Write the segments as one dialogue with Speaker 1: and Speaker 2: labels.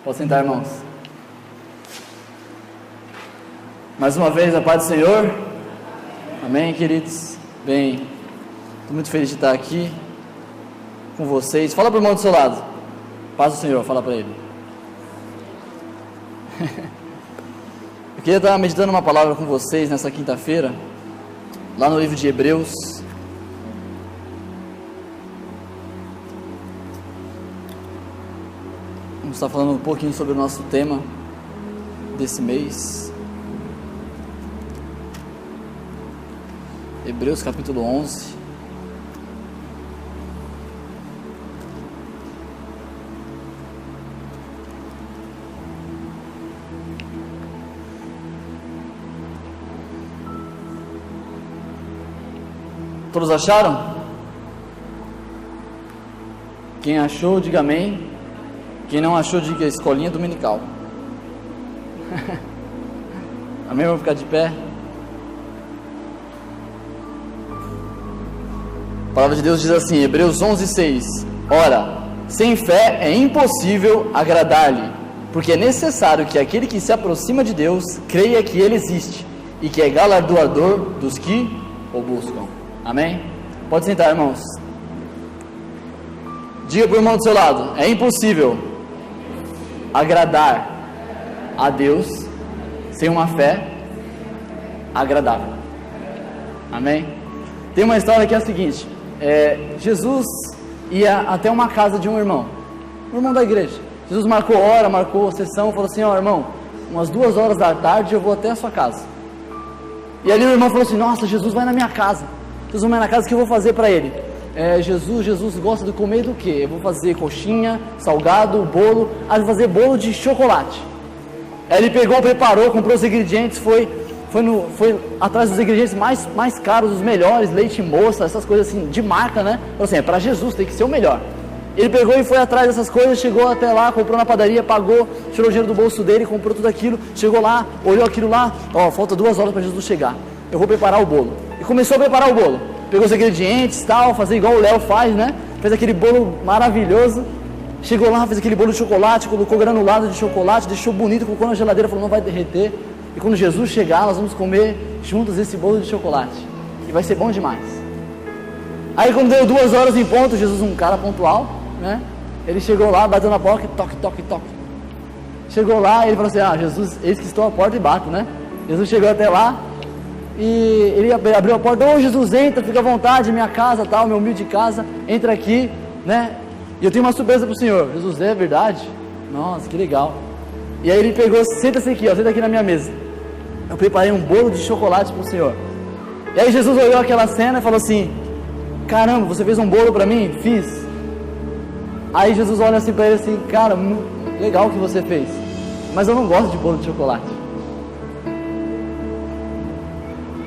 Speaker 1: Pode sentar, irmãos. Mais uma vez, a paz do Senhor. Amém, queridos? Bem, estou muito feliz de estar aqui com vocês. Fala para o irmão do seu lado. Paz do Senhor, fala para ele. Eu queria estar meditando uma palavra com vocês nessa quinta-feira, lá no livro de Hebreus. Vamos estar falando um pouquinho sobre o nosso tema desse mês. Hebreus capítulo 11. Todos acharam? Quem achou, diga amém. Quem não achou, diga escolinha dominical. Amém? Vamos ficar de pé. A palavra de Deus diz assim, Hebreus 11:6. Ora, sem fé é impossível agradar-lhe, porque é necessário que aquele que se aproxima de Deus creia que Ele existe e que é galardoador dos que o buscam. Amém? Pode sentar, irmãos. Diga para o irmão do seu lado, é impossível agradar a Deus sem uma fé agradável. Amém? Tem uma história que é a seguinte, Jesus ia até uma casa de um irmão da igreja. Jesus marcou hora, marcou sessão, falou assim, ó irmão, umas 2 horas da tarde eu vou até a sua casa. E ali o irmão falou assim, nossa, Jesus vai na minha casa. Jesus vai na casa, o que eu vou fazer para ele? Jesus gosta de comer do que? Eu vou fazer coxinha, salgado, bolo. Eu vou fazer bolo de chocolate. Aí ele pegou, preparou, comprou os ingredientes, foi atrás dos ingredientes mais caros, os melhores, leite moça, essas coisas assim, de marca, né? Falou assim, para Jesus tem que ser o melhor. Ele pegou e foi atrás dessas coisas, chegou até lá, comprou na padaria, pagou, tirou o dinheiro do bolso dele, comprou tudo aquilo, chegou lá, olhou aquilo lá, ó, falta 2 horas para Jesus chegar, eu vou preparar o bolo. E começou a preparar o bolo, pegou os ingredientes e tal, fazer igual o Léo faz, né? Fez aquele bolo maravilhoso, chegou lá, fez aquele bolo de chocolate, colocou granulado de chocolate, deixou bonito, colocou na geladeira, falou, não vai derreter. E quando Jesus chegar, nós vamos comer juntos esse bolo de chocolate, e vai ser bom demais. Aí quando deu 2 horas em ponto, Jesus, um cara pontual, né? Ele chegou lá, bateu na porta, toque, toque, toque. Chegou lá, ele falou assim, Jesus, eis que estou à porta e bato, né? Jesus chegou até lá, e ele abriu a porta, Jesus, entra, fica à vontade, minha casa, tal, minha humilde casa, entra aqui, né? E eu tenho uma surpresa para o Senhor. Jesus, é verdade? Nossa, que legal. E aí ele pegou, senta-se aqui, ó, senta aqui na minha mesa. Eu preparei um bolo de chocolate para o Senhor. E aí Jesus olhou aquela cena e falou assim, caramba, você fez um bolo para mim? Fiz. Aí Jesus olha assim para ele assim, cara, legal o que você fez, mas eu não gosto de bolo de chocolate.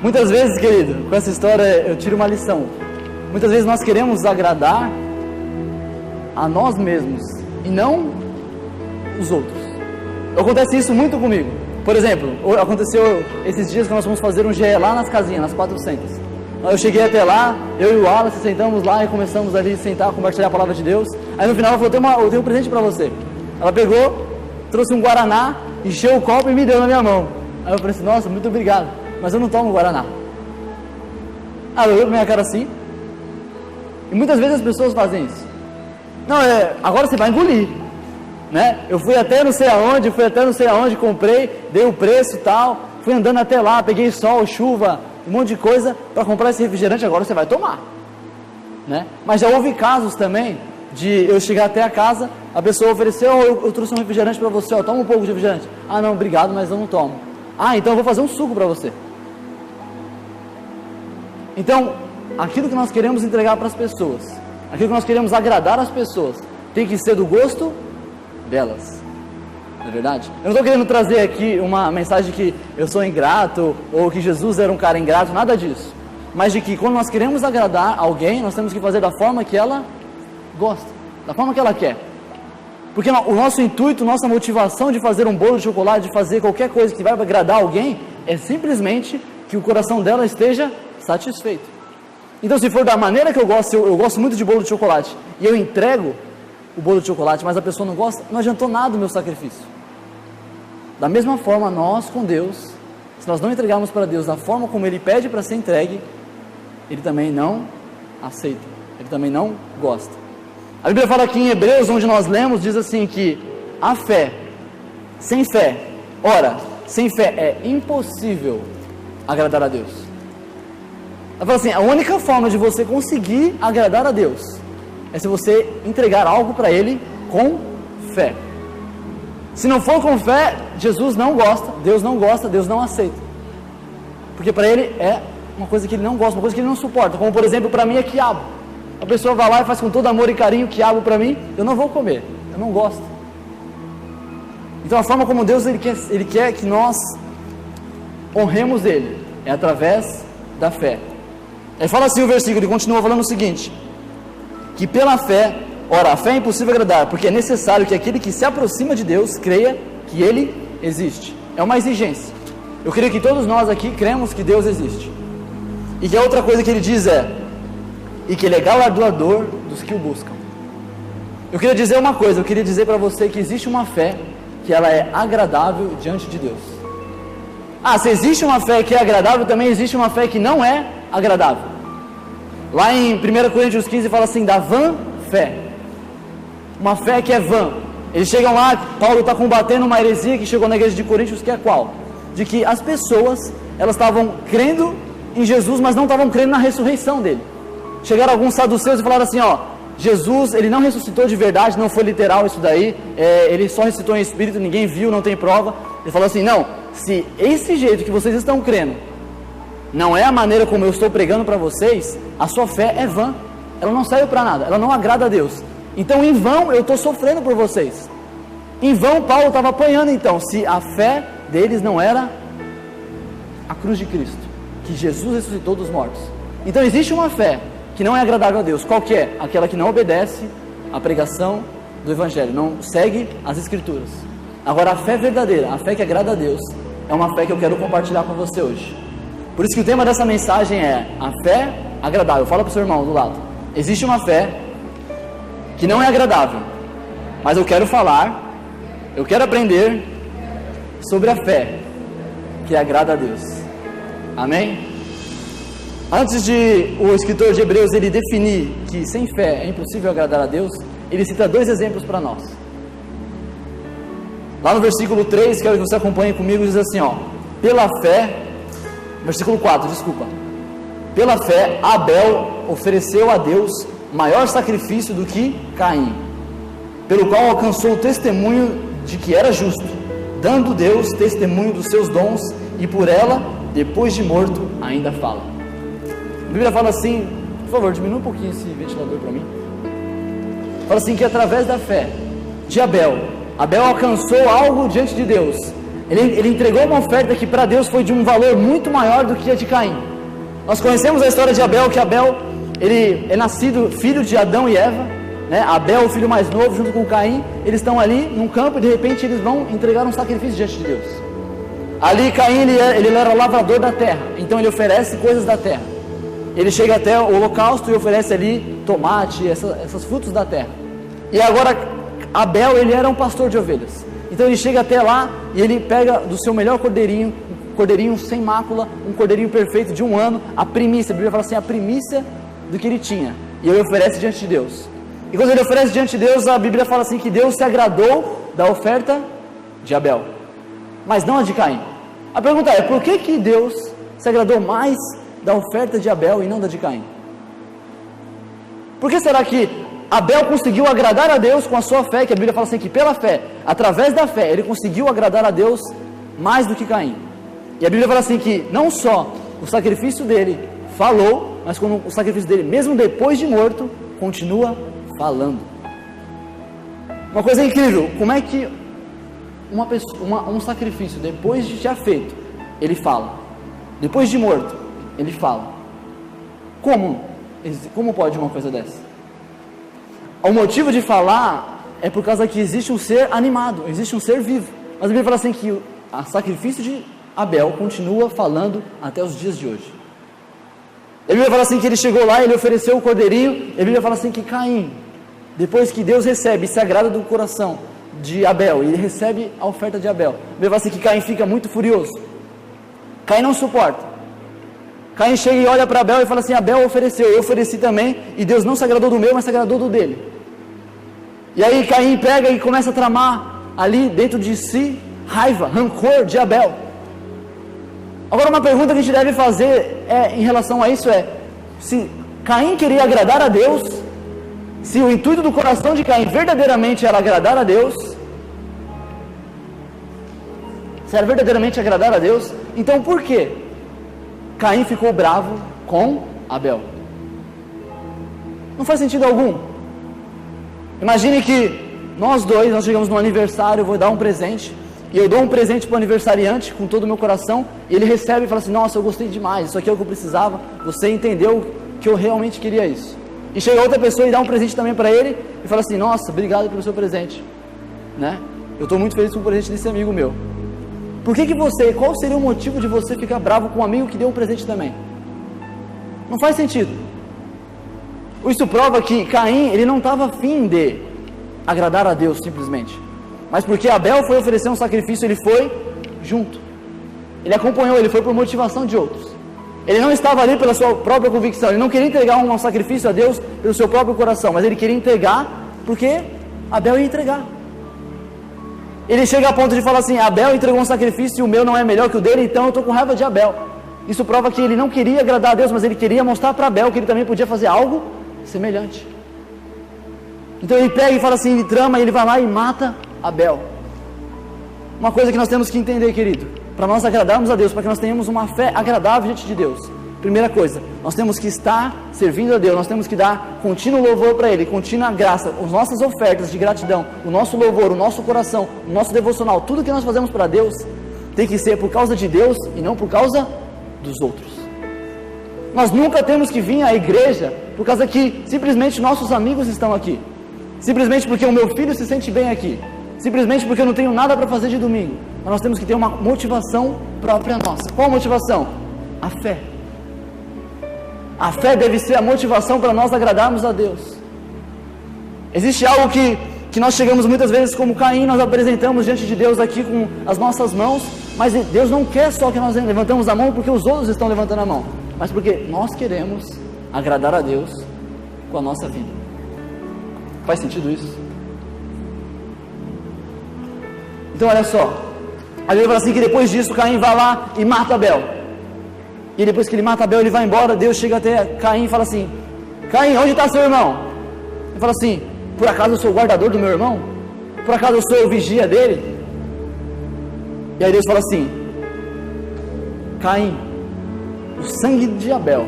Speaker 1: Muitas vezes, querido, com essa história eu tiro uma lição. Muitas vezes nós queremos agradar a nós mesmos e não os outros. Acontece isso muito comigo. Por exemplo, aconteceu esses dias que nós fomos fazer um GE lá nas casinhas, nas 400. Eu cheguei até lá, eu e o Wallace sentamos lá e começamos ali a sentar, compartilhar a palavra de Deus. Aí no final ela falou, eu tenho um presente para você. Ela pegou, trouxe um Guaraná, encheu o copo e me deu na minha mão. Aí eu falei assim, nossa, muito obrigado, mas eu não tomo Guaraná. Ela olhou pra minha cara assim. E muitas vezes as pessoas fazem isso. Não, agora você vai engolir, né? Eu fui até não sei aonde, comprei, dei o preço e tal, fui andando até lá, peguei sol, chuva, um monte de coisa para comprar esse refrigerante, agora você vai tomar, né? Mas já houve casos também de eu chegar até a casa, a pessoa ofereceu, eu trouxe um refrigerante para você, ó, toma um pouco de refrigerante. Ah, não, obrigado, mas eu não tomo. Ah, então eu vou fazer um suco para você. Então, aquilo que nós queremos entregar para as pessoas, aquilo que nós queremos agradar as pessoas, tem que ser do gosto delas. Não é verdade? Eu não estou querendo trazer aqui uma mensagem de que eu sou ingrato, ou que Jesus era um cara ingrato, nada disso. Mas de que quando nós queremos agradar alguém, nós temos que fazer da forma que ela gosta, da forma que ela quer. Porque o nosso intuito, nossa motivação de fazer um bolo de chocolate, de fazer qualquer coisa que vai agradar alguém, é simplesmente que o coração dela esteja satisfeito. Então, se for da maneira que eu gosto muito de bolo de chocolate, e eu entrego, o bolo de chocolate, mas a pessoa não gosta, não adiantou nada o meu sacrifício. Da mesma forma, nós com Deus, se nós não entregarmos para Deus da forma como Ele pede para ser entregue, Ele também não aceita, Ele também não gosta. A Bíblia fala aqui em Hebreus, onde nós lemos, diz assim que a fé, sem fé, sem fé é impossível agradar a Deus. Ela fala assim, a única forma de você conseguir agradar a Deus é se você entregar algo para Ele com fé. Se não for com fé, Jesus não gosta, Deus não aceita. Porque para Ele é uma coisa que Ele não gosta, uma coisa que Ele não suporta. Como por exemplo, para mim é quiabo. A pessoa vai lá e faz com todo amor e carinho quiabo para mim, eu não vou comer, eu não gosto. Então a forma como Deus Ele quer que nós honremos Ele é através da fé. Aí fala assim o versículo, ele continua falando o seguinte, que pela fé, a fé é impossível agradar, porque é necessário que aquele que se aproxima de Deus creia que Ele existe. É uma exigência. Eu creio que todos nós aqui cremos que Deus existe. E que a outra coisa que ele diz e que Ele é galardoador dos que o buscam. Eu queria dizer uma coisa, eu queria dizer para você que existe uma fé que ela é agradável diante de Deus. Se existe uma fé que é agradável, também existe uma fé que não é agradável. Lá em 1 Coríntios 15 fala assim, da vã fé. Uma fé que é vã. Eles chegam lá, Paulo está combatendo uma heresia que chegou na igreja de Coríntios, que é qual? De que as pessoas, elas estavam crendo em Jesus, mas não estavam crendo na ressurreição dele. Chegaram alguns saduceus e falaram assim, Jesus, ele não ressuscitou de verdade, não foi literal isso daí, ele só ressuscitou em espírito, ninguém viu, não tem prova. Ele falou assim, não, se esse jeito que vocês estão crendo não é a maneira como eu estou pregando para vocês, a sua fé é vã, ela não serve para nada, ela não agrada a Deus. Então em vão eu estou sofrendo por vocês. Em vão Paulo estava apanhando então, se a fé deles não era a cruz de Cristo, que Jesus ressuscitou dos mortos. Então existe uma fé que não é agradável a Deus. Qual que é? Aquela que não obedece à pregação do Evangelho, não segue as Escrituras. Agora a fé verdadeira, a fé que agrada a Deus, é uma fé que eu quero compartilhar com você hoje. Por isso que o tema dessa mensagem é a fé agradável. Fala para o seu irmão do lado. Existe uma fé que não é agradável, mas eu quero aprender sobre a fé que agrada a Deus. Amém? Antes de o escritor de Hebreus ele definir que sem fé é impossível agradar a Deus, ele cita dois exemplos para nós. Lá no versículo 3, quero que você acompanhe comigo, diz assim, pela fé, versículo 4, desculpa. Pela fé, Abel ofereceu a Deus maior sacrifício do que Caim, pelo qual alcançou o testemunho de que era justo, dando Deus testemunho dos seus dons, e por ela, depois de morto, ainda fala. A Bíblia fala assim, por favor, diminua um pouquinho esse ventilador para mim. Fala assim que através da fé de Abel alcançou algo diante de Deus. Ele entregou uma oferta que para Deus foi de um valor muito maior do que a de Caim. Nós conhecemos a história de Abel, que Abel, ele é nascido filho de Adão e Eva, né? Abel, o filho mais novo, junto com Caim, eles estão ali num campo e de repente eles vão entregar um sacrifício diante de Deus. Ali Caim, ele era lavrador da terra, então ele oferece coisas da terra. Ele chega até o holocausto e oferece ali tomate, essas frutos da terra. E agora Abel, ele era um pastor de ovelhas. Então ele chega até lá e ele pega do seu melhor cordeirinho, um cordeirinho sem mácula, um cordeirinho perfeito de 1 ano, a primícia, a Bíblia fala assim, a primícia do que ele tinha. E ele oferece diante de Deus. E quando ele oferece diante de Deus, a Bíblia fala assim que Deus se agradou da oferta de Abel, mas não a de Caim. A pergunta é, por que Deus se agradou mais da oferta de Abel e não da de Caim? Por que será que Abel conseguiu agradar a Deus com a sua fé, que a Bíblia fala assim que pela fé, através da fé, ele conseguiu agradar a Deus mais do que Caim? E a Bíblia fala assim que não só o sacrifício dele falou, mas como o sacrifício dele, mesmo depois de morto, continua falando. Uma coisa incrível, como é que um sacrifício, depois de já feito, ele fala? Depois de morto, ele fala. Como pode uma coisa dessa? O motivo de falar é por causa que existe um ser animado, existe um ser vivo. Mas a Bíblia fala assim que o sacrifício de Abel continua falando até os dias de hoje. A Bíblia fala assim que ele chegou lá, ele ofereceu o cordeirinho, e a Bíblia fala assim que Caim, depois que Deus recebe e se agrada do coração de Abel, e ele recebe a oferta de Abel, vai assim que Caim fica muito furioso. Caim não suporta. Caim chega e olha para Abel e fala assim: Abel ofereceu, eu ofereci também, e Deus não se agradou do meu, mas se agradou do dele. E aí Caim pega e começa a tramar ali dentro de si raiva, rancor de Abel. Agora uma pergunta que a gente deve fazer em relação a isso é: se Caim queria agradar a Deus, se o intuito do coração de Caim verdadeiramente era agradar a Deus, se era verdadeiramente agradar a Deus, então por que Caim ficou bravo com Abel? Não faz sentido algum. Imagine que nós chegamos no aniversário, eu vou dar um presente, e eu dou um presente para o aniversariante com todo o meu coração, e ele recebe e fala assim: nossa, eu gostei demais, isso aqui é o que eu precisava, você entendeu que eu realmente queria isso. E chega outra pessoa e dá um presente também para ele, e fala assim: nossa, obrigado pelo seu presente, né? Eu estou muito feliz com o presente desse amigo meu. Qual seria o motivo de você ficar bravo com um amigo que deu um presente também? Não faz sentido. Isso prova que Caim, ele não estava afim de agradar a Deus simplesmente, mas porque Abel foi oferecer um sacrifício, ele foi junto, ele acompanhou, ele foi por motivação de outros. Ele não estava ali pela sua própria convicção, ele não queria entregar um sacrifício a Deus pelo seu próprio coração, mas ele queria entregar porque Abel ia entregar. Ele chega a ponto de falar assim: Abel entregou um sacrifício e o meu não é melhor que o dele, então eu estou com raiva de Abel. Isso prova que ele não queria agradar a Deus, mas ele queria mostrar para Abel que ele também podia fazer algo semelhante. Então ele pega e fala assim, ele trama, ele vai lá e mata Abel. Uma coisa que nós temos que entender, querido, para nós agradarmos a Deus, para que nós tenhamos uma fé agradável diante de Deus, primeira coisa, nós temos que estar servindo a Deus, nós temos que dar contínuo louvor para Ele, contínua graça, as nossas ofertas de gratidão, o nosso louvor, o nosso coração, o nosso devocional, tudo que nós fazemos para Deus, tem que ser por causa de Deus e não por causa dos outros. Nós nunca temos que vir à igreja por causa que simplesmente nossos amigos estão aqui, simplesmente porque o meu filho se sente bem aqui, simplesmente porque eu não tenho nada para fazer de domingo. Mas nós temos que ter uma motivação própria nossa. Qual a motivação? A fé. A fé deve ser a motivação para nós agradarmos a Deus. Existe algo que nós chegamos muitas vezes como Caim, nós apresentamos diante de Deus aqui com as nossas mãos, mas Deus não quer só que nós levantamos a mão porque os outros estão levantando a mão, mas porque nós queremos agradar a Deus com a nossa vida. Faz sentido isso? Então olha só, a Bíblia fala assim que depois disso Caim vai lá e mata Abel. E depois que ele mata Abel, ele vai embora. Deus chega até Caim e fala assim: Caim, onde está seu irmão? Ele fala assim: por acaso eu sou o guardador do meu irmão? Por acaso eu sou o vigia dele? E aí Deus fala assim: Caim, o sangue de Abel,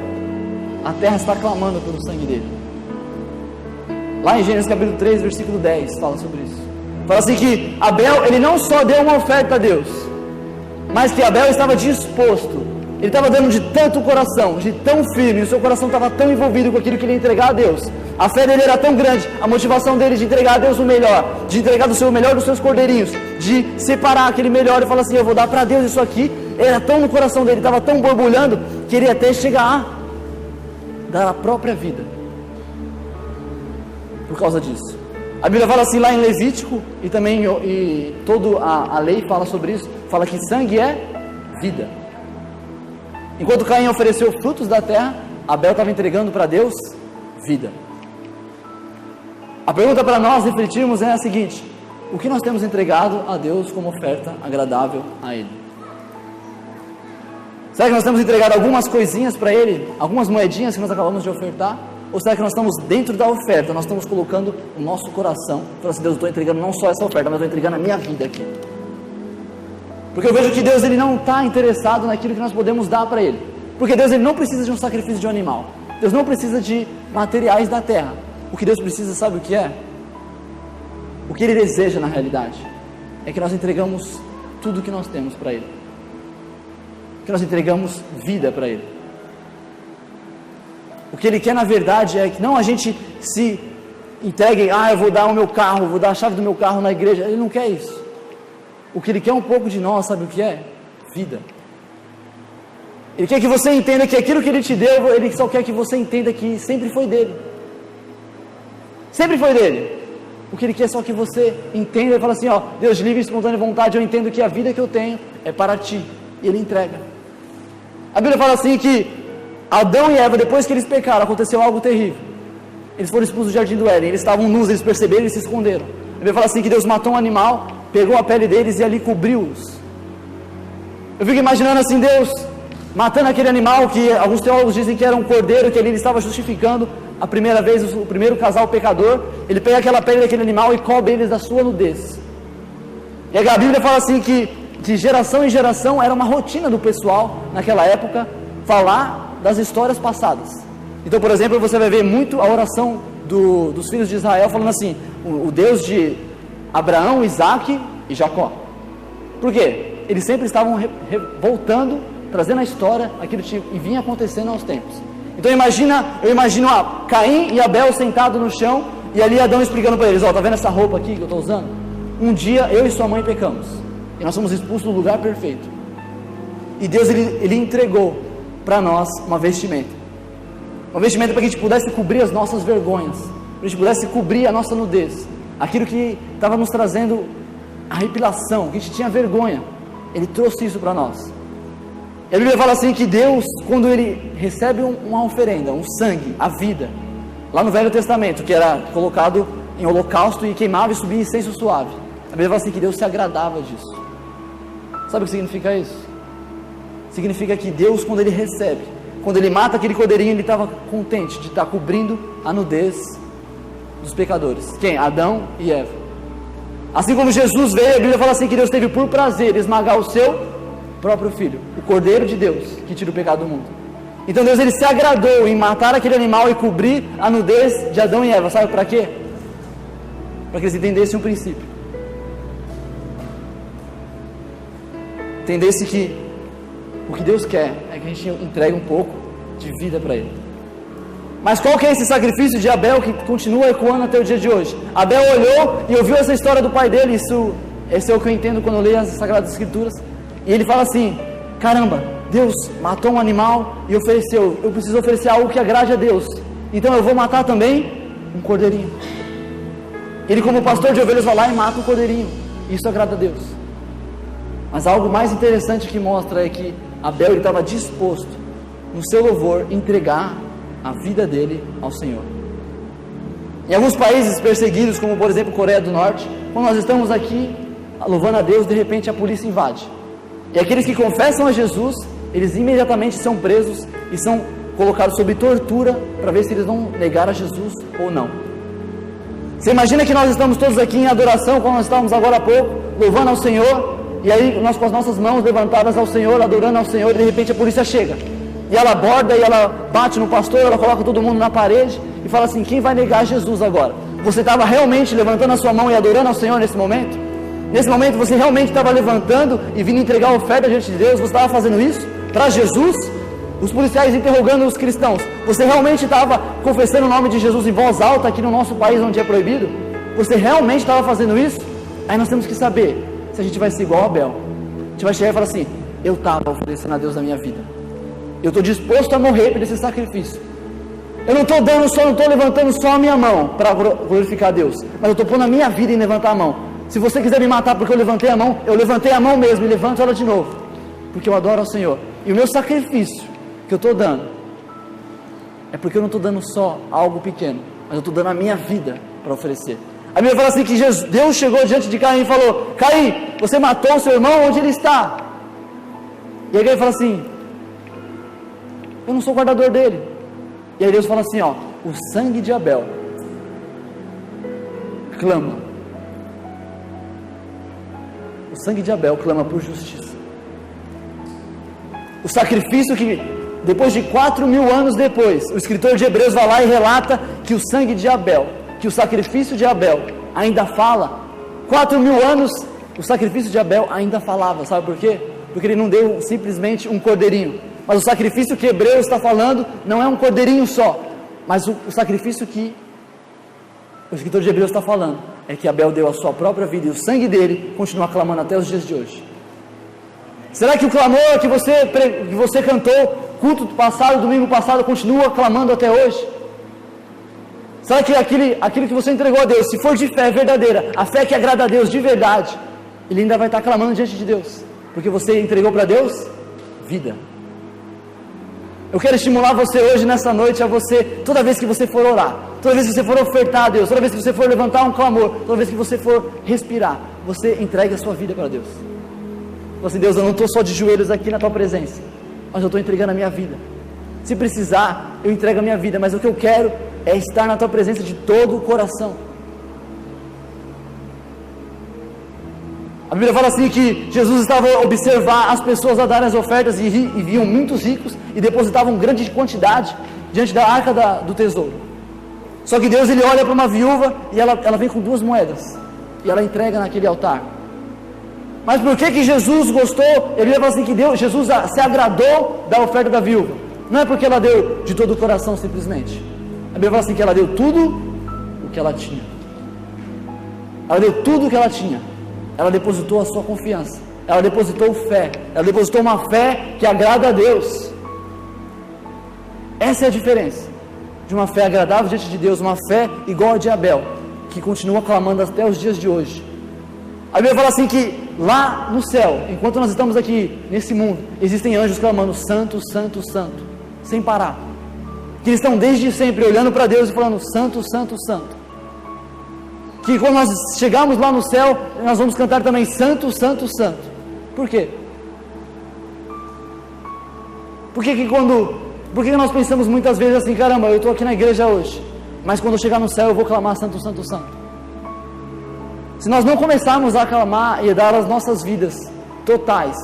Speaker 1: a terra está clamando pelo sangue dele. Lá em Gênesis capítulo 3, versículo 10, fala sobre isso. Fala assim que Abel, ele não só deu uma oferta a Deus, mas que Abel estava disposto. Ele estava dando de tanto coração, de tão firme, o seu coração estava tão envolvido com aquilo que ele ia entregar a Deus. A fé dele era tão grande, a motivação dele de entregar a Deus o melhor, de entregar o melhor dos seus cordeirinhos, de separar aquele melhor e falar assim: eu vou dar para Deus isso aqui. Era tão no coração dele, estava tão borbulhando, que ele até chegar a dar a própria vida por causa disso. A Bíblia fala assim lá em Levítico, e também toda a lei fala sobre isso, fala que sangue é vida. Enquanto Caim ofereceu frutos da terra, Abel estava entregando para Deus vida. A pergunta para nós refletirmos é a seguinte: o que nós temos entregado a Deus como oferta agradável a Ele? Será que nós temos entregado algumas coisinhas para Ele, algumas moedinhas que nós acabamos de ofertar? Ou será que nós estamos dentro da oferta, nós estamos colocando o nosso coração, falando assim: Deus, eu estou entregando não só essa oferta, mas eu estou entregando a minha vida aqui. Porque eu vejo que Deus, ele não está interessado naquilo que nós podemos dar para Ele. Porque Deus, ele não precisa de um sacrifício de um animal. Deus não precisa de materiais da terra. O que Deus precisa, sabe o que é? O que Ele deseja na realidade é que nós entregamos tudo o que nós temos para Ele, que nós entregamos vida para Ele. O que Ele quer na verdade é que não a gente se entregue: eu vou dar o meu carro, vou dar a chave do meu carro na igreja. Ele não quer isso. O que Ele quer um pouco de nós, sabe o que é? Vida. Ele quer que você entenda que aquilo que Ele te deu, Ele só quer que você entenda que sempre foi dele. Sempre foi dele. O que ele quer é só que você entenda e fala assim, ó, Deus, de livre e espontânea vontade, eu entendo que a vida que eu tenho é para ti. E ele entrega. A Bíblia fala assim que Adão e Eva, depois que eles pecaram, aconteceu algo terrível. Eles foram expulsos do jardim do Éden, eles estavam nus, eles perceberam e se esconderam. A Bíblia fala assim que Deus matou um animal, pegou a pele deles e ali cobriu-os. Eu fico imaginando assim, Deus matando aquele animal que alguns teólogos dizem que era um cordeiro, que ele estava justificando a primeira vez, o primeiro casal pecador. Ele pega aquela pele daquele animal e cobre eles da sua nudez. E a Bíblia fala assim que de geração em geração era uma rotina do pessoal naquela época falar das histórias passadas. Então, por exemplo, você vai ver muito a oração dos filhos de Israel falando assim, o Deus de Abraão, Isaac e Jacó. Por quê? Eles sempre estavam voltando, trazendo a história, aquilo que vinha acontecendo aos tempos. Então eu imagino Caim e Abel sentados no chão, e ali Adão explicando para eles, ó, tá vendo essa roupa aqui que eu estou usando? Um dia eu e sua mãe pecamos, e nós fomos expulsos do lugar perfeito. E Deus, ele entregou para nós uma vestimenta para que a gente pudesse cobrir as nossas vergonhas, para a gente pudesse cobrir a nossa nudez, aquilo que estava nos trazendo a repilação, que a gente tinha vergonha. Ele trouxe isso para nós. E a Bíblia fala assim que Deus, quando ele recebe uma oferenda, um sangue, a vida, lá no Velho Testamento, que era colocado em holocausto e queimava e subia incenso suave, a Bíblia fala assim que Deus se agradava disso. Sabe o que significa isso? Significa que Deus, quando ele recebe, quando ele mata aquele cordeirinho, ele estava contente de estar cobrindo a nudez dos pecadores. Quem? Adão e Eva. Assim como Jesus veio, a Bíblia fala assim que Deus teve por prazer esmagar o seu próprio Filho, o Cordeiro de Deus, que tira o pecado do mundo. Então Deus, ele se agradou em matar aquele animal e cobrir a nudez de Adão e Eva. Sabe para quê? Para que eles entendessem um princípio. Entendesse que o que Deus quer é que a gente entregue um pouco de vida para Ele. Mas qual que é esse sacrifício de Abel que continua ecoando até o dia de hoje? Abel olhou e ouviu essa história do pai dele. Esse é o que eu entendo quando eu leio as Sagradas Escrituras. E ele fala assim, caramba, Deus matou um animal e ofereceu, eu preciso oferecer algo que agrade a Deus, então eu vou matar também um cordeirinho. Ele, como pastor de ovelhas, vai lá e mata um cordeirinho. Isso agrada a Deus. Mas algo mais interessante que mostra é que Abel estava disposto, no seu louvor, entregar a vida dele ao Senhor. Em alguns países perseguidos, como por exemplo Coreia do Norte, quando nós estamos aqui louvando a Deus, de repente a polícia invade. E aqueles que confessam a Jesus, eles imediatamente são presos e são colocados sob tortura para ver se eles vão negar a Jesus ou não. Você imagina que nós estamos todos aqui em adoração, como nós estávamos agora há pouco, louvando ao Senhor, e aí nós com as nossas mãos levantadas ao Senhor, adorando ao Senhor, e de repente a polícia chega. E ela aborda e ela bate no pastor, ela coloca todo mundo na parede e fala assim, quem vai negar Jesus agora? Você estava realmente levantando a sua mão e adorando ao Senhor nesse momento? Nesse momento você realmente estava levantando e vindo entregar a oferta diante de Deus? Você estava fazendo isso para Jesus? Os policiais interrogando os cristãos, você realmente estava confessando o nome de Jesus em voz alta aqui no nosso país onde é proibido? Você realmente estava fazendo isso? Aí nós temos que saber se a gente vai ser igual a Abel. A gente vai chegar e falar assim, eu estava oferecendo a Deus a minha vida, eu estou disposto a morrer por esse sacrifício. Eu não estou levantando só a minha mão para glorificar a Deus, mas eu estou pondo a minha vida em levantar a mão. Se você quiser me matar porque eu levantei a mão mesmo e levanto ela de novo, porque eu adoro ao Senhor. E o meu sacrifício que eu estou dando é porque eu não estou dando só algo pequeno, mas eu estou dando a minha vida para oferecer. A Bíblia fala assim que Deus chegou diante de Caim e falou, Caim, você matou o seu irmão, onde ele está? E aí ele fala assim, eu não sou guardador dele. E aí Deus fala assim, ó, o sangue de Abel clama. O sangue de Abel clama por justiça. O sacrifício que, depois de 4.000 anos depois, o escritor de Hebreus vai lá e relata que o sangue de Abel, que o sacrifício de Abel ainda fala. 4.000 anos, o sacrifício de Abel ainda falava. Sabe por quê? Porque ele não deu simplesmente um cordeirinho. Mas o sacrifício que Hebreus está falando não é um cordeirinho só, mas o sacrifício que o escritor de Hebreus está falando é que Abel deu a sua própria vida e o sangue dele continua clamando até os dias de hoje. Será que o clamor que você cantou culto passado, domingo passado, continua clamando até hoje? Sabe que aquilo que você entregou a Deus, se for de fé verdadeira, a fé que agrada a Deus de verdade, Ele ainda vai estar clamando diante de Deus, porque você entregou para Deus vida. Eu quero estimular você hoje, nessa noite, a você, toda vez que você for orar, toda vez que você for ofertar a Deus, toda vez que você for levantar um clamor, toda vez que você for respirar, você entregue a sua vida para Deus. Assim, Deus, eu não estou só de joelhos aqui na tua presença, mas eu estou entregando a minha vida. Se precisar, eu entrego a minha vida, mas o que eu quero é estar na tua presença de todo o coração. A Bíblia fala assim que Jesus estava a observar as pessoas a darem as ofertas e viam muitos ricos e depositavam grande quantidade diante da arca do tesouro. Só que Deus, ele olha para uma viúva e ela vem com 2 moedas e ela entrega naquele altar. Mas por que Jesus gostou? Ele fala assim que Jesus se agradou da oferta da viúva. Não é porque ela deu de todo o coração simplesmente. A Bíblia fala assim que ela deu tudo o que ela tinha. Ela deu tudo o que ela tinha. Ela depositou a sua confiança. Ela depositou fé. Ela depositou uma fé que agrada a Deus. Essa é a diferença de uma fé agradável diante de Deus, uma fé igual a de Abel, que continua clamando até os dias de hoje. A Bíblia fala assim que lá no céu, enquanto nós estamos aqui nesse mundo, existem anjos clamando santo, santo, santo, sem parar. Que eles estão desde sempre olhando para Deus e falando santo, santo, santo. Que quando nós chegarmos lá no céu, nós vamos cantar também santo, santo, santo. Por quê? Por que nós pensamos muitas vezes assim, caramba, eu estou aqui na igreja hoje, mas quando eu chegar no céu eu vou clamar santo, santo, santo? Se nós não começarmos a clamar e a dar as nossas vidas totais,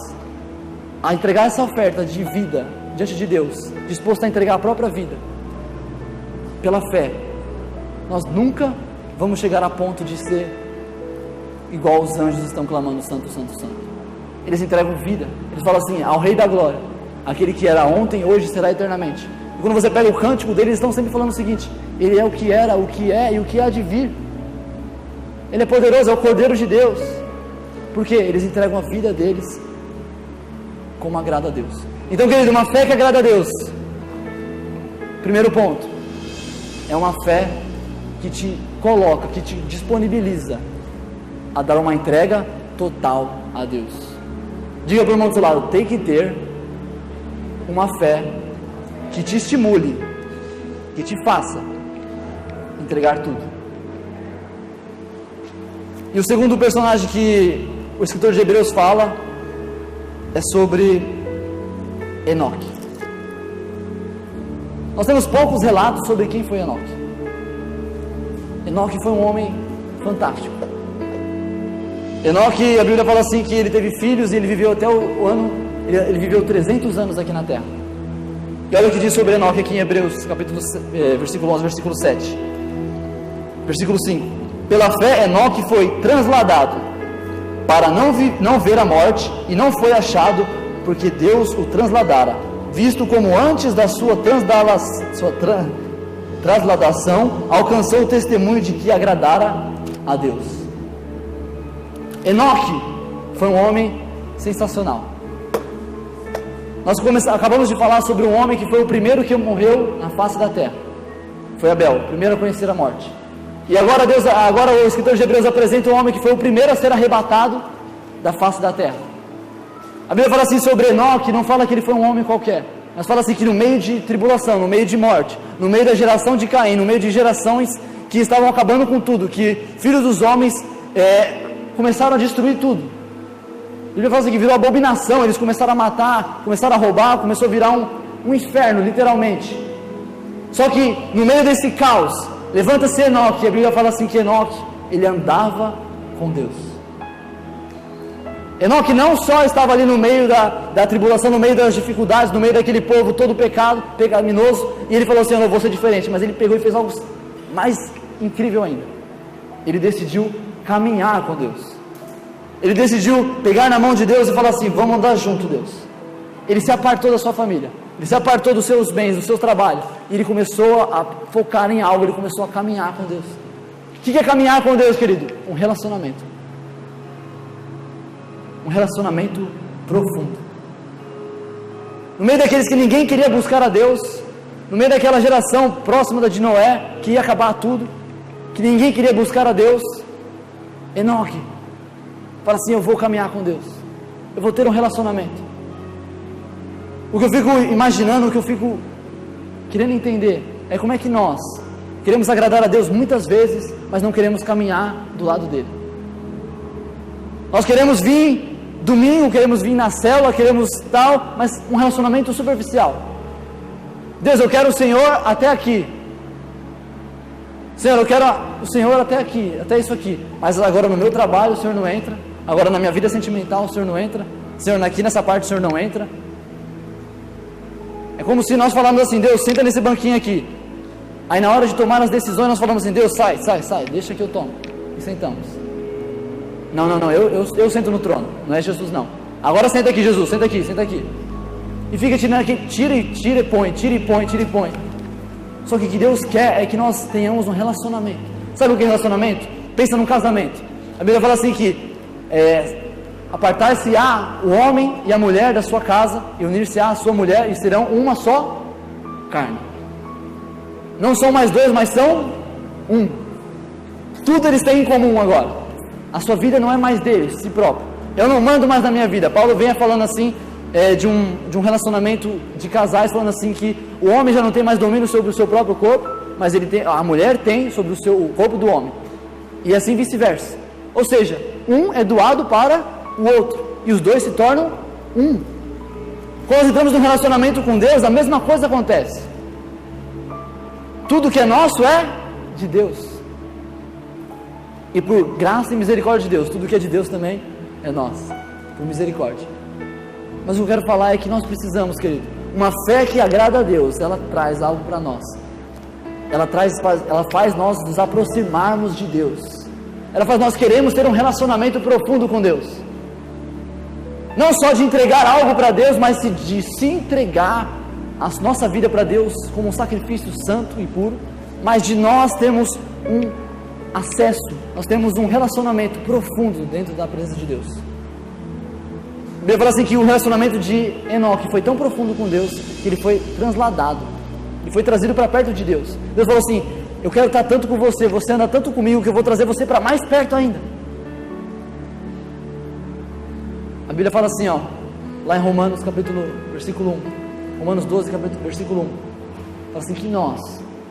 Speaker 1: a entregar essa oferta de vida diante de Deus, disposto a entregar a própria vida, pela fé, nós nunca vamos chegar a ponto de ser igual os anjos estão clamando santo, santo, santo. Eles entregam vida, eles falam assim, ao Rei da Glória, aquele que era ontem, hoje será eternamente. E quando você pega o cântico deles, eles estão sempre falando o seguinte, Ele é o que era, o que é e o que há de vir. Ele é poderoso, é o Cordeiro de Deus. Porque eles entregam a vida deles como agrada a Deus. Então, querido, uma fé que agrada a Deus, primeiro ponto, é uma fé que te coloca, que te disponibiliza a dar uma entrega total a Deus. Diga para o irmão do seu lado, tem que ter uma fé que te estimule, que te faça entregar tudo. E o segundo personagem que o escritor de Hebreus fala é sobre Enoque. Nós temos poucos relatos sobre quem foi Enoque. Enoque foi um homem fantástico. Enoque, a Bíblia fala assim que ele teve filhos e ele viveu até ele viveu 300 anos aqui na terra. E olha o que diz sobre Enoque aqui em Hebreus, versículo 11, versículo 7. Versículo 5. Pela fé Enoque foi transladado para não ver a morte e não foi achado porque Deus o transladara, visto como antes da sua transladação alcançou o testemunho de que agradara a Deus. Enoque foi um homem sensacional. Nós acabamos de falar sobre um homem que foi o primeiro que morreu na face da terra. Foi Abel, o primeiro a conhecer a morte. E agora o escritor de Hebreus apresenta um homem que foi o primeiro a ser arrebatado da face da terra. A Bíblia fala assim sobre Enoque, não fala que ele foi um homem qualquer, mas fala assim que no meio de tribulação, no meio de morte, no meio da geração de Caim, no meio de gerações que estavam acabando com tudo, que filhos dos homens começaram a destruir tudo. A Bíblia fala assim que virou abominação, eles começaram a matar, começaram a roubar, começou a virar um inferno, literalmente. Só que no meio desse caos, levanta-se Enoque, e a Bíblia fala assim que Enoque, ele andava com Deus. Enoque não só estava ali no meio da tribulação, no meio das dificuldades, no meio daquele povo todo pecaminoso, e ele falou assim, eu não vou ser diferente, mas ele pegou e fez algo mais incrível ainda. Ele decidiu caminhar com Deus. Ele decidiu pegar na mão de Deus e falar assim, vamos andar junto, Deus. Ele se apartou da sua família, ele se apartou dos seus bens, dos seus trabalhos, e ele começou a focar em algo, ele começou a caminhar com Deus. O que é caminhar com Deus, querido? Um relacionamento. Um relacionamento profundo. No meio daqueles que ninguém queria buscar a Deus, no meio daquela geração próxima da de Noé, que ia acabar tudo, que ninguém queria buscar a Deus, Enoque fala assim: eu vou caminhar com Deus, eu vou ter um relacionamento. O que eu fico imaginando, o que eu fico querendo entender, é como é que nós queremos agradar a Deus muitas vezes, mas não queremos caminhar do lado dele. Nós queremos vir domingo, queremos vir na célula, queremos tal, mas um relacionamento superficial. Deus, eu quero o Senhor até aqui. Senhor, eu quero o Senhor até aqui, até isso aqui. Mas agora no meu trabalho o Senhor não entra. Agora na minha vida sentimental o Senhor não entra. Senhor, aqui nessa parte o Senhor não entra. É como se nós falamos assim: Deus, senta nesse banquinho aqui. Aí na hora de tomar as decisões nós falamos assim: Deus, sai, deixa que eu tomo. E sentamos. Não, eu sento no trono. Não é Jesus não. Agora senta aqui, Jesus, senta aqui. E fica tirando aqui, tira e põe. Só que o que Deus quer é que nós tenhamos um relacionamento. Sabe o que é relacionamento? Pensa num casamento. A Bíblia fala assim que apartar-se-á o homem e a mulher da sua casa e unir-se-á a sua mulher e serão uma só carne. Não são mais dois, mas são um. Tudo eles têm em comum agora. A sua vida não é mais deles, si próprio. Eu não mando mais na minha vida. Paulo vem falando assim de um relacionamento de casais, falando assim que o homem já não tem mais domínio sobre o seu próprio corpo, mas a mulher tem sobre o corpo do homem. E assim vice-versa. Ou seja, um é doado para o outro. E os dois se tornam um. Quando nós entramos num relacionamento com Deus, a mesma coisa acontece. Tudo que é nosso é de Deus. E por graça e misericórdia de Deus, tudo que é de Deus também é nosso. Por misericórdia. Mas o que eu quero falar é que nós precisamos, querido, uma fé que agrada a Deus, ela traz algo para nós. Ela faz nós nos aproximarmos de Deus. Ela faz nós queremos ter um relacionamento profundo com Deus. Não só de entregar algo para Deus, mas de se entregar a nossa vida para Deus como um sacrifício santo e puro, mas de nós termos um acesso, nós temos um relacionamento profundo dentro da presença de Deus. A Bíblia fala assim que o relacionamento de Enoque foi tão profundo com Deus que ele foi transladado, ele foi trazido para perto de Deus. Deus falou assim: eu quero estar tanto com você, você anda tanto comigo que eu vou trazer você para mais perto ainda. A Bíblia fala assim, lá em Romanos versículo 1, Romanos 12, versículo 1, fala assim que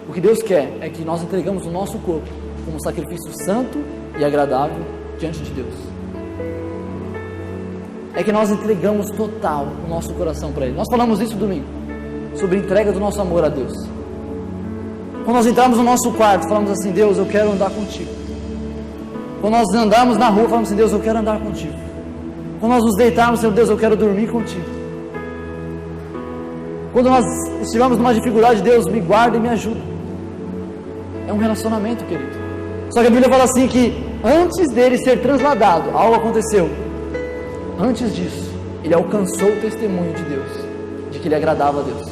Speaker 1: o que Deus quer é que nós entregamos o nosso corpo como um sacrifício santo e agradável diante de Deus. É que nós entregamos total o nosso coração para Ele. Nós falamos isso domingo, sobre a entrega do nosso amor a Deus. Quando nós entramos no nosso quarto, falamos assim: Deus, eu quero andar contigo. Quando nós andarmos na rua, falamos assim: Deus, eu quero andar contigo. Quando nós nos deitarmos, Senhor Deus, eu quero dormir contigo. Quando nós estivermos numa dificuldade, Deus, me guarda e me ajuda. É um relacionamento, querido. Só que a Bíblia fala assim que antes dele ser transladado, algo aconteceu. Antes disso, ele alcançou o testemunho de Deus, de que ele agradava a Deus.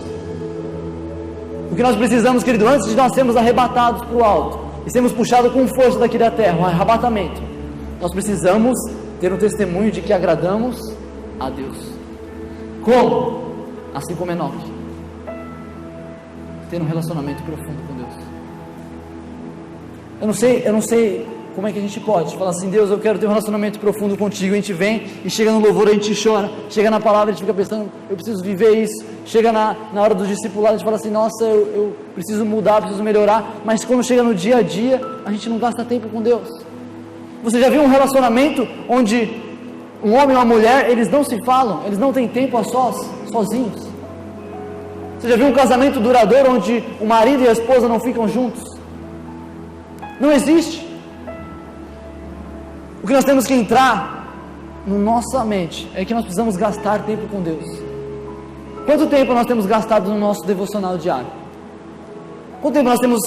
Speaker 1: O que nós precisamos, querido, antes de nós sermos arrebatados para o alto e sermos puxados com força daqui da terra, um arrebatamento, nós precisamos ter um testemunho de que agradamos a Deus. Como? Assim como Enoque, ter um relacionamento profundo com Deus. Eu não sei como é que a gente pode falar assim: Deus, eu quero ter um relacionamento profundo contigo. A gente vem e chega no louvor, a gente chora, chega na palavra, a gente fica pensando: eu preciso viver isso. Chega na hora do discipulado, a gente fala assim: nossa, eu preciso mudar, preciso melhorar. Mas quando chega no dia a dia, a gente não gasta tempo com Deus. Você já viu um relacionamento onde um homem e uma mulher, eles não se falam, eles não têm tempo a sozinhos? Você já viu um casamento duradouro onde o marido e a esposa não ficam juntos? Não existe. O que nós temos que entrar na nossa mente é que nós precisamos gastar tempo com Deus. Quanto tempo nós temos gastado no nosso devocional diário? Quanto tempo nós temos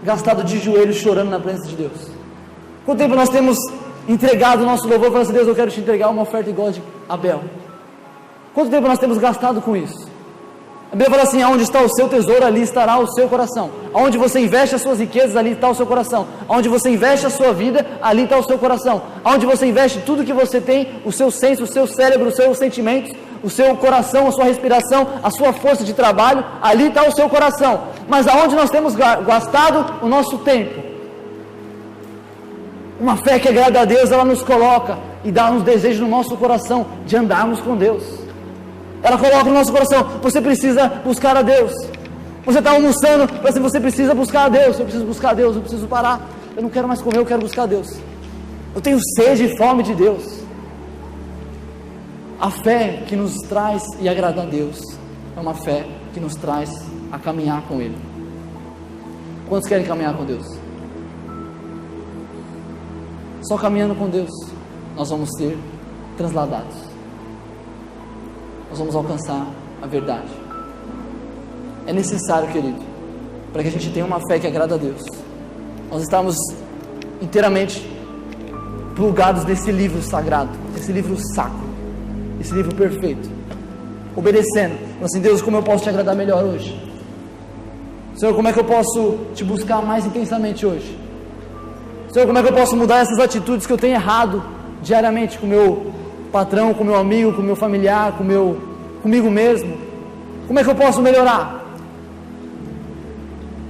Speaker 1: gastado de joelhos chorando na presença de Deus? Quanto tempo nós temos entregado o nosso louvor, falando assim: Deus, eu quero te entregar uma oferta igual a de Abel? Quanto tempo nós temos gastado com isso? A Bíblia fala assim: aonde está o seu tesouro, ali estará o seu coração. Aonde você investe as suas riquezas, ali está o seu coração. Aonde você investe a sua vida, ali está o seu coração. Aonde você investe tudo que você tem, o seu senso, o seu cérebro, os seus sentimentos, o seu coração, a sua respiração, a sua força de trabalho, ali está o seu coração. Mas aonde nós temos gastado o nosso tempo? Uma fé que agrada a Deus, ela nos coloca e dá uns desejos no nosso coração de andarmos com Deus. Ela coloca no nosso coração, você precisa buscar a Deus. Você está almoçando, assim, você precisa buscar a Deus, eu preciso buscar a Deus, eu preciso parar. Eu não quero mais comer, eu quero buscar a Deus. Eu tenho sede e fome de Deus. A fé que nos traz e agrada a Deus é uma fé que nos traz a caminhar com Ele. Quantos querem caminhar com Deus? Só caminhando com Deus nós vamos ser transladados. Nós vamos alcançar a verdade. É necessário, querido, para que a gente tenha uma fé que agrada a Deus, nós estamos inteiramente plugados nesse livro sagrado, esse livro sacro, esse livro perfeito, obedecendo, assim, Deus, como eu posso te agradar melhor hoje? Senhor, como é que eu posso te buscar mais intensamente hoje? Senhor, como é que eu posso mudar essas atitudes que eu tenho errado diariamente com o meu patrão, com o meu amigo, com o meu familiar, comigo mesmo? Como é que eu posso melhorar?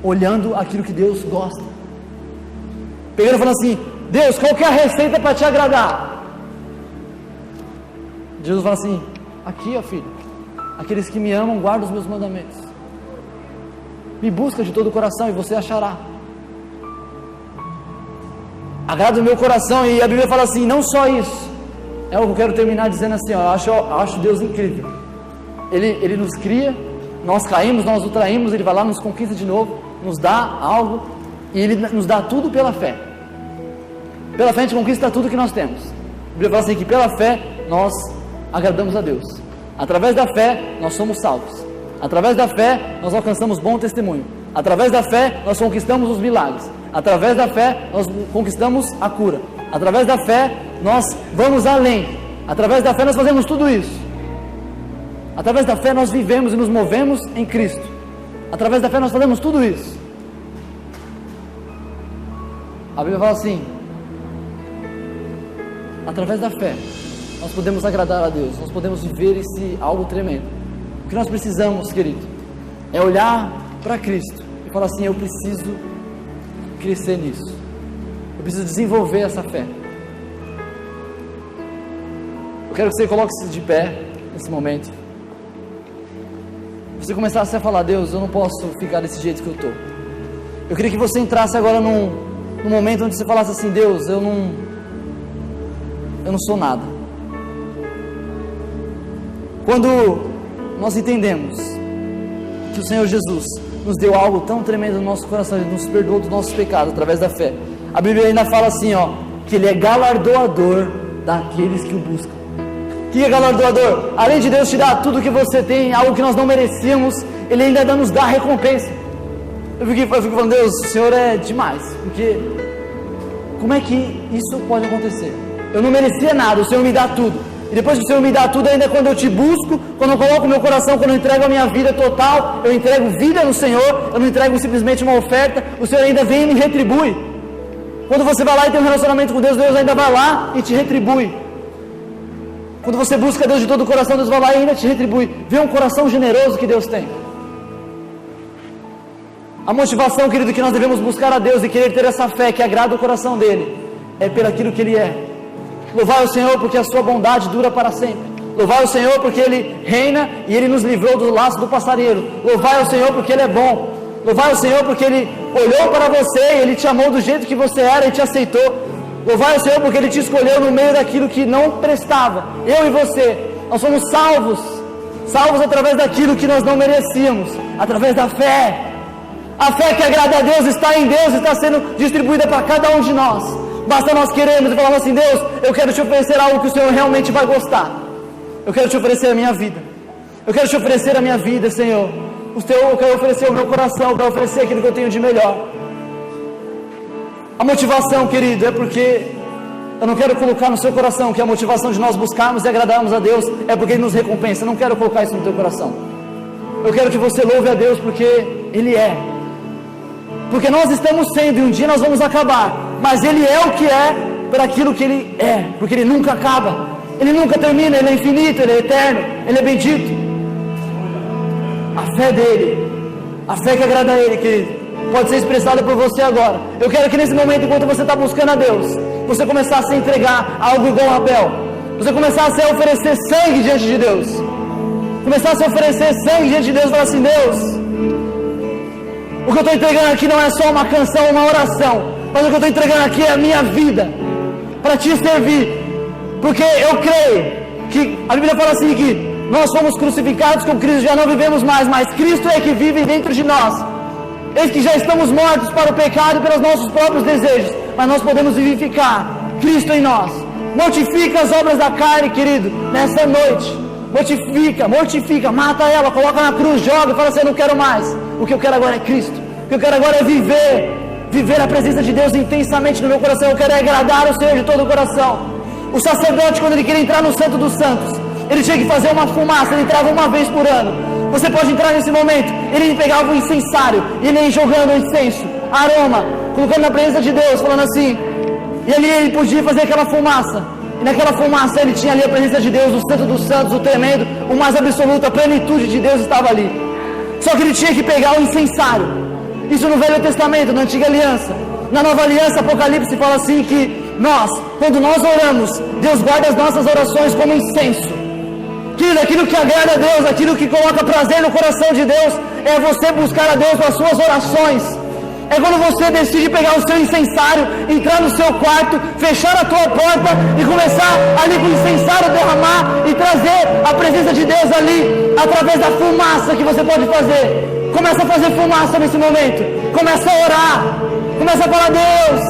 Speaker 1: Olhando aquilo que Deus gosta. Pegando e falando assim, Deus, qual que é a receita para te agradar? Jesus fala assim, aqui ó filho, aqueles que me amam guardam os meus mandamentos. Me busca de todo o coração e você achará. Agrada o meu coração. E a Bíblia fala assim, não só isso, é o que eu quero terminar dizendo assim, ó, eu acho Deus incrível. Ele nos cria, nós caímos, nós o traímos, Ele vai lá, nos conquista de novo, nos dá algo, e Ele nos dá tudo pela fé. Pela fé a gente conquista tudo que nós temos. A Bíblia fala assim, que pela fé nós agradamos a Deus. Através da fé nós somos salvos. Através da fé nós alcançamos bom testemunho. Através da fé nós conquistamos os milagres. Através da fé nós conquistamos a cura. Através da fé nós vamos além. Através da fé nós fazemos tudo isso. Através da fé nós vivemos e nos movemos em Cristo. Através da fé nós fazemos tudo isso. A Bíblia fala assim, através da fé nós podemos agradar a Deus, nós podemos viver algo tremendo. O que nós precisamos, querido, é olhar para Cristo e falar assim, eu preciso crescer nisso, eu preciso desenvolver essa fé. Eu quero que você coloque-se de pé nesse momento. Você começasse a falar, Deus, eu não posso ficar desse jeito que eu estou. Eu queria que você entrasse agora num momento onde você falasse assim, Deus, eu não sou nada. Quando nós entendemos que o Senhor Jesus nos deu algo tão tremendo no nosso coração, Ele nos perdoou dos nossos pecados através da fé. A Bíblia ainda fala assim, ó, que Ele é galardoador daqueles que o buscam. O que é galardoador? Além de Deus te dar tudo que você tem, algo que nós não merecíamos, Ele ainda nos dá recompensa. Eu fico falando, Deus, o Senhor é demais, porque como é que isso pode acontecer? Eu não merecia nada, o Senhor me dá tudo. E depois que o Senhor me dá tudo, ainda quando eu te busco, quando eu coloco o meu coração, quando eu entrego a minha vida total, eu entrego vida no Senhor, eu não entrego simplesmente uma oferta, o Senhor ainda vem e me retribui. Quando você vai lá e tem um relacionamento com Deus, Deus ainda vai lá e te retribui. Quando você busca Deus de todo o coração, Deus vai lá e ainda te retribui. Vê um coração generoso que Deus tem. A motivação, querido, que nós devemos buscar a Deus e querer ter essa fé que agrada o coração dEle, é pelo aquilo que Ele é. Louvai o Senhor porque a sua bondade dura para sempre. Louvai o Senhor porque Ele reina e Ele nos livrou do laço do passarinheiro. Louvai o Senhor porque Ele é bom. Louvai o Senhor porque Ele olhou para você e Ele te amou do jeito que você era e te aceitou. Louvai o Senhor porque Ele te escolheu no meio daquilo que não prestava. Eu e você, nós somos salvos. Salvos através daquilo que nós não merecíamos. Através da fé. A fé que agrada a Deus está em Deus e está sendo distribuída para cada um de nós. Basta nós queremos e falarmos assim, Deus, eu quero te oferecer algo que o Senhor realmente vai gostar. Eu quero te oferecer a minha vida. Eu quero te oferecer a minha vida, Senhor. Eu quero oferecer o meu coração, eu quero oferecer aquilo que eu tenho de melhor. A motivação, querido, é porque eu não quero colocar no seu coração que a motivação de nós buscarmos e agradarmos a Deus é porque Ele nos recompensa. Eu não quero colocar isso no teu coração. Eu quero que você louve a Deus porque Ele é. Porque nós estamos sendo e um dia nós vamos acabar. Mas Ele é o que é por aquilo que Ele é. Porque Ele nunca acaba. Ele nunca termina, Ele é infinito, Ele é eterno, Ele é bendito. A fé dele, a fé que agrada a Ele, querido, pode ser expressada por você agora. Eu quero que nesse momento, enquanto você está buscando a Deus, você começar a se entregar a algo igual a Abel. Você começar a se oferecer sangue diante de Deus. Começar a se oferecer sangue diante de Deus e falar assim: Deus, o que eu estou entregando aqui não é só uma canção, uma oração, mas o que eu estou entregando aqui é a minha vida, para te servir. Porque eu creio que a Bíblia fala assim que nós fomos crucificados com Cristo, já não vivemos mais, mas Cristo é que vive dentro de nós. Eis que já estamos mortos para o pecado e pelos nossos próprios desejos, mas nós podemos vivificar Cristo em nós. Mortifica as obras da carne, querido, nessa noite. Mortifica, mata ela, coloca na cruz, joga e fala assim: eu não quero mais. O que eu quero agora é Cristo. O que eu quero agora é viver a presença de Deus intensamente no meu coração. Eu quero agradar o Senhor de todo o coração. O sacerdote, quando ele queria entrar no Santo dos Santos, ele tinha que fazer uma fumaça, ele entrava uma vez por ano. Você pode entrar nesse momento, ele pegava o incensário, e ele ia jogando incenso, aroma, colocando na presença de Deus, falando assim, e ali ele podia fazer aquela fumaça, e naquela fumaça ele tinha ali a presença de Deus, o Santo dos Santos, o tremendo, o mais absoluto, a plenitude de Deus estava ali. Só que ele tinha que pegar o incensário. Isso no Velho Testamento, na Antiga Aliança. Na Nova Aliança, Apocalipse fala assim que quando nós oramos, Deus guarda as nossas orações como incenso. Aquilo que agrada a Deus, aquilo que coloca prazer no coração de Deus, é você buscar a Deus com as suas orações. É quando você decide pegar o seu incensário, entrar no seu quarto, fechar a tua porta e começar ali com o incensário derramar e trazer a presença de Deus ali, através da fumaça que você pode fazer. Começa a fazer fumaça nesse momento, começa a orar, começa a falar: Deus,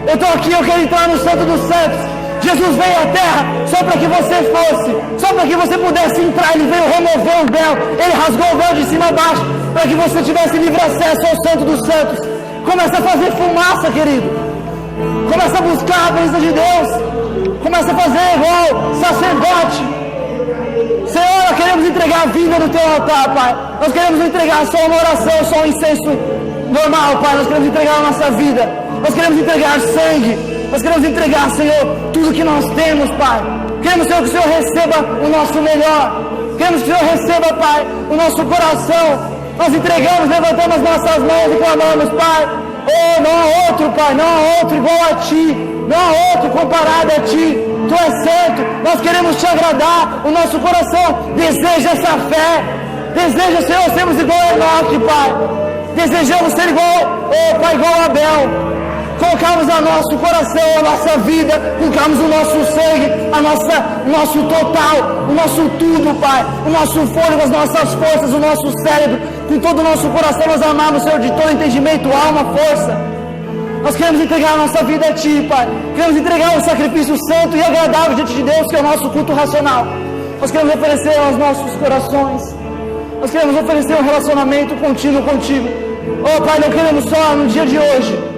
Speaker 1: eu estou aqui, eu quero entrar no Santo dos Santos. Jesus veio à terra só para que você fosse, só para que você pudesse entrar. Ele veio remover o véu, ele rasgou o véu de cima a baixo, para que você tivesse livre acesso ao Santo dos Santos. Começa a fazer fumaça, querido. Começa a buscar a presença de Deus. Começa a fazer igual sacerdote. Senhor, nós queremos entregar a vida no teu altar, Pai. Nós queremos entregar só uma oração, só um incenso normal, Pai. Nós queremos entregar a nossa vida. Nós queremos entregar sangue. Nós queremos entregar, Senhor, tudo que nós temos, Pai. Queremos, Senhor, que o Senhor receba o nosso melhor. Queremos que o Senhor receba, Pai, o nosso coração. Nós entregamos, levantamos as nossas mãos e clamamos: Pai, oh, não há outro, Pai, não há outro igual a Ti, não há outro comparado a Ti. Tu és santo, nós queremos Te agradar. O nosso coração deseja essa fé. Deseja, Senhor, sermos igual a Enoque, Pai. Desejamos ser igual, oh, Pai, igual a Abel. Colocamos o nosso coração, a nossa vida, colocamos o nosso sangue, o nosso total, o nosso tudo, Pai, o nosso fôlego, as nossas forças, o nosso cérebro, com todo o nosso coração nós amamos, Senhor, de todo entendimento, alma, força. Nós queremos entregar a nossa vida a Ti, Pai. Queremos entregar o sacrifício santo e agradável diante de Deus, que é o nosso culto racional. Nós queremos oferecer aos nossos corações. Nós queremos oferecer um relacionamento contínuo contigo. Oh, Pai, não queremos só no dia de hoje,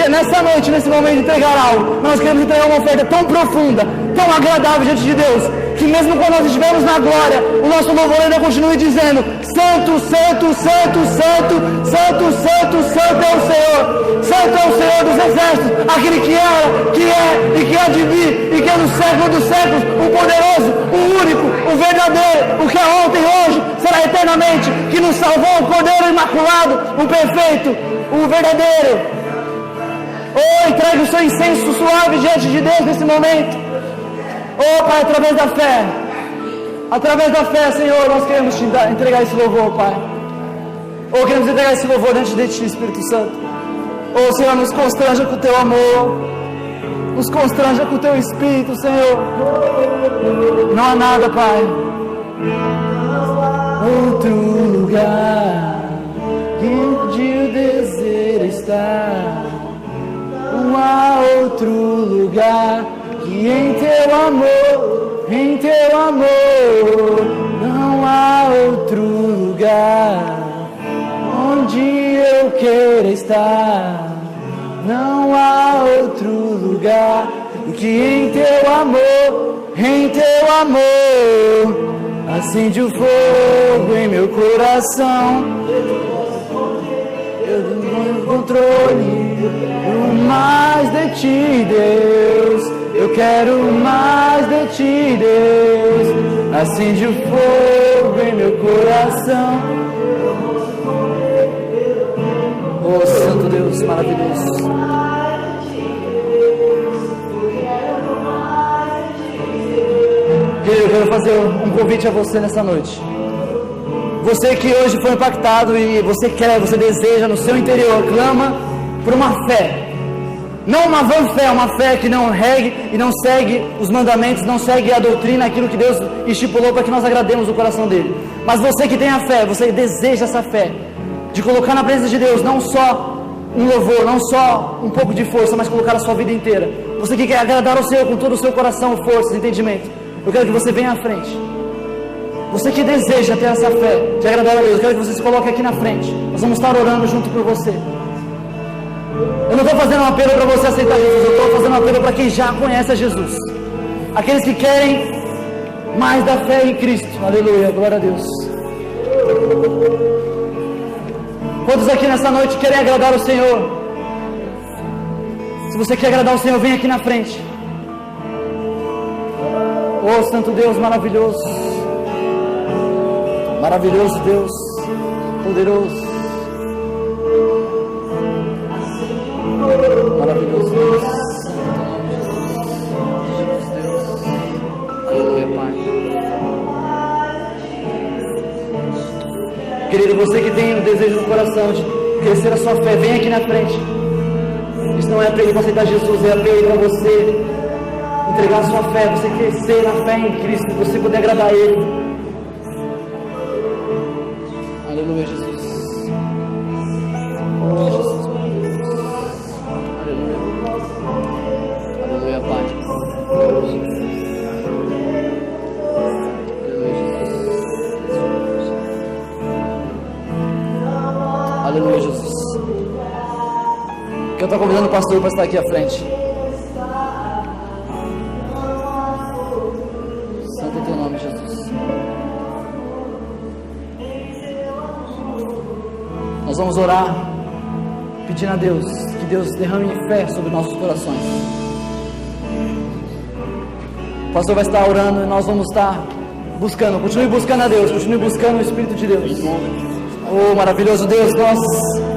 Speaker 1: nessa noite, nesse momento, entregar algo. Nós queremos entregar uma oferta tão profunda, tão agradável diante de Deus, que mesmo quando nós estivermos na glória, o nosso louvor ainda continue dizendo: Santo, Santo, Santo, Santo, Santo, Santo, Santo é o Senhor. Santo é o Senhor dos exércitos, aquele que era, que é e que há de vir, e que é no século dos séculos, o poderoso, o único, o verdadeiro, o que é ontem e hoje será eternamente, que nos salvou, o Cordeiro Imaculado, o perfeito, o verdadeiro. Oh, entregue o seu incenso suave diante de Deus nesse momento. Oh, Pai, através da fé, Senhor, nós queremos te entregar esse louvor, Pai. Oh, queremos entregar esse louvor diante de Ti, Espírito Santo. Oh, Senhor, nos constranja com o Teu amor, nos constranja com o Teu Espírito, Senhor. Não há nada, Pai. Outro lugar onde o desejo está. Não há outro lugar que em Teu amor, não há outro lugar onde eu queira estar. Não há outro lugar que em Teu amor, acende o fogo em meu coração. Eu tenho controle. Mais de Ti, Deus, Eu quero mais de ti, Deus. Acende o fogo em meu coração. Oh, Santo Deus, maravilhoso. Eu quero fazer um convite a você nessa noite. Você que hoje foi impactado e você quer, você deseja no seu interior, clama por uma fé. Não uma vã fé, uma fé que não regue e não segue os mandamentos, não segue a doutrina, aquilo que Deus estipulou para que nós agrademos o coração dele. Mas você que tem a fé, você deseja essa fé, de colocar na presença de Deus não só um louvor, não só um pouco de força, mas colocar a sua vida inteira. Você que quer agradar ao Senhor com todo o seu coração, força, entendimento, eu quero que você venha à frente. Você que deseja ter essa fé de agradar a Deus, eu quero que você se coloque aqui na frente. Nós vamos estar orando junto por você. Eu não estou fazendo um apelo para você aceitar Jesus, eu estou fazendo um apelo para quem já conhece a Jesus. Aqueles que querem mais da fé em Cristo. Aleluia, glória a Deus. Quantos aqui nessa noite querem agradar o Senhor? Se você quer agradar o Senhor, vem aqui na frente. Oh, Santo Deus, maravilhoso. Maravilhoso Deus, poderoso. Maravilhoso Deus. Aleluia, Pai. Querido, você que tem o desejo no coração de crescer a sua fé, vem aqui na frente. Isso não é apelo para aceitar Jesus, é apelo para você entregar a sua fé, você crescer na fé em Cristo, você poder agradar a Ele. Aleluia, Jesus. Oh, Jesus, aleluia. Aleluia, Pai. Aleluia, Jesus. Aleluia, Jesus. Eu estou convidando o pastor para estar aqui à frente. Santo é teu nome, Jesus. Nós vamos orar pedindo a Deus que Deus derrame fé sobre nossos corações. O pastor vai estar orando e nós vamos estar buscando. Continue buscando a Deus, continue buscando o Espírito de Deus. Oh, maravilhoso Deus, nós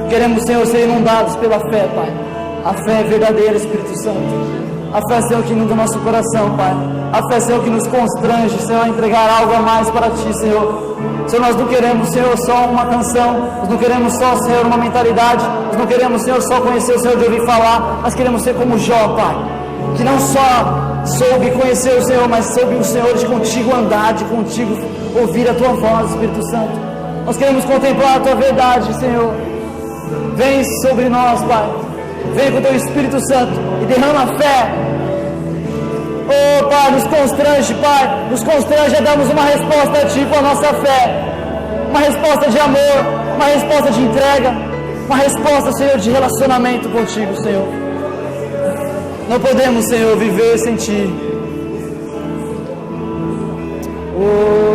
Speaker 1: queremos, Senhor, ser inundados pela fé, Pai. A fé é verdadeira, Espírito Santo. A fé, Senhor, que inunda o nosso coração, Pai. A fé, Senhor, que nos constrange, Senhor, a entregar algo a mais para Ti, Senhor. Senhor, nós não queremos, Senhor, só uma canção. Nós não queremos só, Senhor, uma mentalidade. Nós não queremos, Senhor, só conhecer o Senhor de ouvir falar. Nós queremos ser como Jó, Pai. Que não só soube conhecer o Senhor, mas soube o Senhor de contigo andar, de contigo ouvir a Tua voz, Espírito Santo. Nós queremos contemplar a Tua verdade, Senhor. Vem sobre nós, Pai. Vem com o Teu Espírito Santo e derrama fé. Oh, Pai, nos constrange, Pai. Nos constrange a darmos uma resposta a Ti com a nossa fé. Uma resposta de amor, uma resposta de entrega, uma resposta, Senhor, de relacionamento contigo, Senhor. Não podemos, Senhor, viver sem Ti. Oh,